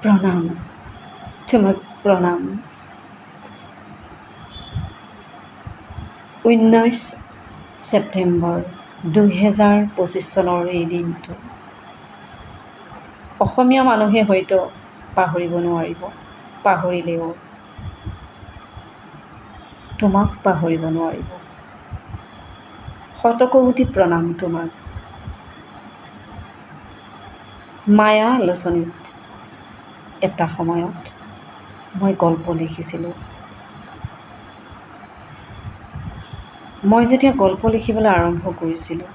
প্ৰণাম, তোমাক প্ৰণাম। 19 ছেপ্টেম্বৰ 2025 চনৰ এই দিনটো অসমীয়া মানুহে হয়তো পাহৰিব নোৱাৰিব, পাহৰিলেও তোমাক পাহৰিব নোৱাৰিব। শতকোটি প্ৰণাম তোমাক। মায়া আলোচনীত এটা সময়ত মই গল্প লিখিছিলোঁ। মই যেতিয়া গল্প লিখিবলৈ আৰম্ভ কৰিছিলোঁ,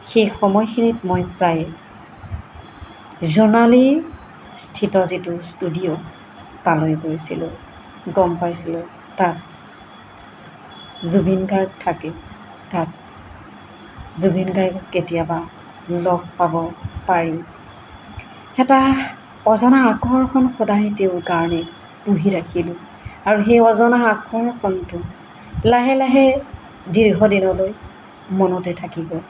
সেই সময়খিনিত মই প্ৰায় জোনালী স্থিত যিটো ষ্টুডিঅ' তালৈ গৈছিলোঁ। গম পাইছিলোঁ তাত জুবিন গাৰ্গ থাকে, তাত জুবিন গাৰ্গক কেতিয়াবা লগ পাব পাৰি। এটা অজনা আকৰ্ষণ সদায় তেওঁৰ কাৰণে পুহি ৰাখিলোঁ আৰু সেই অজনা আকৰ্ষণটো লাহে লাহে দীৰ্ঘদিনলৈ মনতে থাকি গ'ল।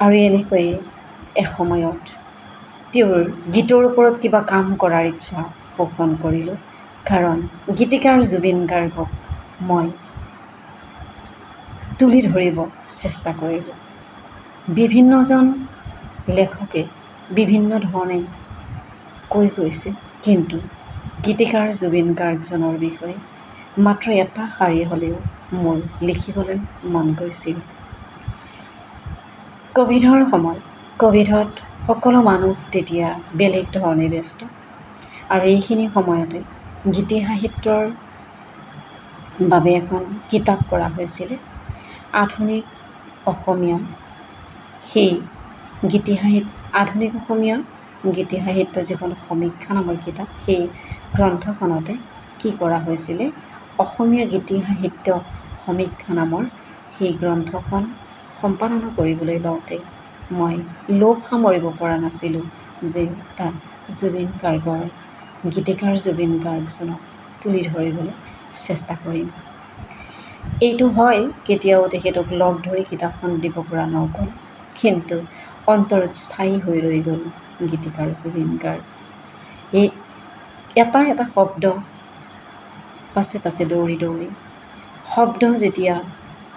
আৰু এনেকৈয়ে এসময়ত তেওঁৰ গীতৰ ওপৰত কিবা কাম কৰাৰ ইচ্ছা পোষণ কৰিলোঁ, কাৰণ গীতিকাৰ জুবিন গাৰ্গক মই তুলি ধৰিব চেষ্টা কৰিলোঁ। বিভিন্নজন লেখকে বিভিন্ন ধৰণে কৈ গৈছে, কিন্তু গীতিকাৰ জুবিন গাৰ্গজনৰ বিষয়ে মাত্ৰ এটা শাৰী হ'লেও মোৰ লিখিবলৈ মন গৈছিল। ক'ভিডৰ সময়, ক'ভিডত সকলো মানুহ তেতিয়া বেলেগ ধৰণে ব্যস্ত, আৰু এইখিনি সময়তে গীতি সাহিত্যৰ বাবে এখন কিতাপ কৰা হৈছিলে, আধুনিক অসমীয়া। সেই আধুনিক অসমীয়া গীতি সাহিত্য যিখন সমীক্ষা নামৰ কিতাপ, সেই গ্ৰন্থখনতে কি কৰা হৈছিলে, অসমীয়া গীতি সাহিত্য সমীক্ষা নামৰ সেই গ্ৰন্থখন সম্পাদনা কৰিবলৈ লওঁতে মই লোভ সামৰিব পৰা নাছিলোঁ যে তাত জুবিন গাৰ্গৰ গীতিকাৰ জুবিন গাৰ্গজনক তুলি ধৰিবলৈ চেষ্টা কৰিম। এইটো হয়, কেতিয়াও তেখেতক লগ ধৰি কিতাপখন দিব পৰা নগ'ল, কিন্তু অন্তৰত স্থায়ী হৈ ৰৈ গ'ল গীতিকাৰ জুবিন গাৰ্গ। এই এটা এটা শব্দ পাছে পাছে দৌৰি দৌৰি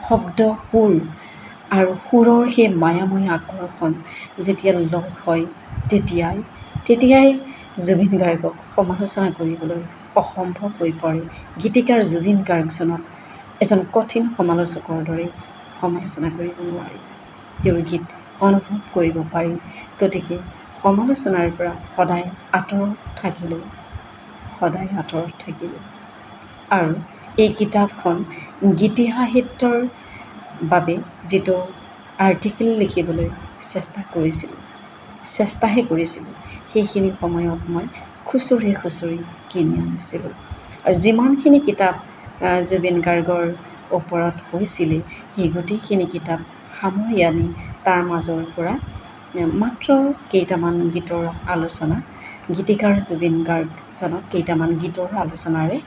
শব্দ সুৰ আৰু সুৰৰ সেই মায়াময় আকৰ্ষণ যেতিয়া লগ হয়, তেতিয়াই জুবিন গাৰ্গক সমালোচনা কৰিবলৈ অসম্ভৱ হৈ পৰে। গীতিকাৰ জুবিন গাৰ্গজনক এজন কঠিন সমালোচকৰ দৰে সমালোচনা কৰিব নোৱাৰি, তেওঁৰ গীত অনুভৱ কৰিব পাৰি। গতিকে সমালোচনাৰ পৰা সদায় আঁতৰত থাকিলোঁ। আৰু এই কিতাপখন গীতি সাহিত্যৰ বাবে যিটো আৰ্টিকেল লিখিবলৈ চেষ্টাহে কৰিছিলোঁ, সেইখিনি সময়ত মই খুচৰি কিনি আনিছিলোঁ। আৰু যিমানখিনি কিতাপ জুবিন গাৰ্গৰ ওপৰত হৈছিলে, সেই গোটেইখিনি কিতাপ সামৰি আনি তাৰ মাজৰ পৰা মাত্ৰ কেইটামান গীতৰ আলোচনা, গীতিকাৰ জুবিন গাৰ্গজনক কেইটামান গীতৰ আলোচনাৰে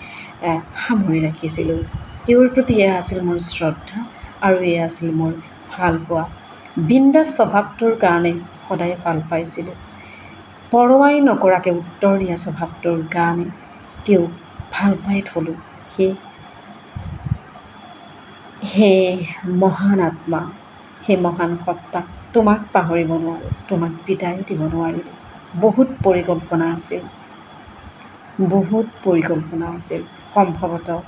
সামৰি ৰাখিছিলোঁ। তেওঁৰ প্ৰতি এয়া আছিল মোৰ শ্ৰদ্ধা আৰু এয়া আছিল মোৰ ভাল পোৱা। বিন্দাছ স্বভাৱটোৰ কাৰণে সদায় ভাল পাইছিলোঁ। পৰৱাই নকৰাকৈ উত্তৰ দিয়া স্বভাৱটোৰ কাৰণে তেওঁক ভাল পাই থলোঁ। সেই মহান আত্মা, সেই মহান সত্তা, তোমাক পাহৰিব নোৱাৰোঁ, তোমাক বিদায় দিব নোৱাৰিলোঁ। বহুত পৰিকল্পনা আছিল। সম্ভৱতঃ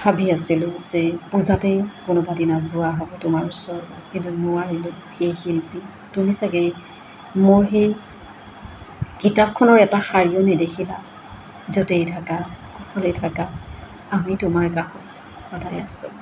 ভাবি আছিলোঁ যে পূজাতেই কোনোবা দিনা যোৱা হ'ব তোমাৰ ওচৰলৈ, কিন্তু নোৱাৰিলোঁ। সেই শিল্পী তুমি চাগে মোৰ সেই কিতাপখনৰ এটা শাৰীও নেদেখিলা। য'তেই থাকা, কুশলে থাকা, আমি তোমাৰ কাষত সদায় আছোঁ।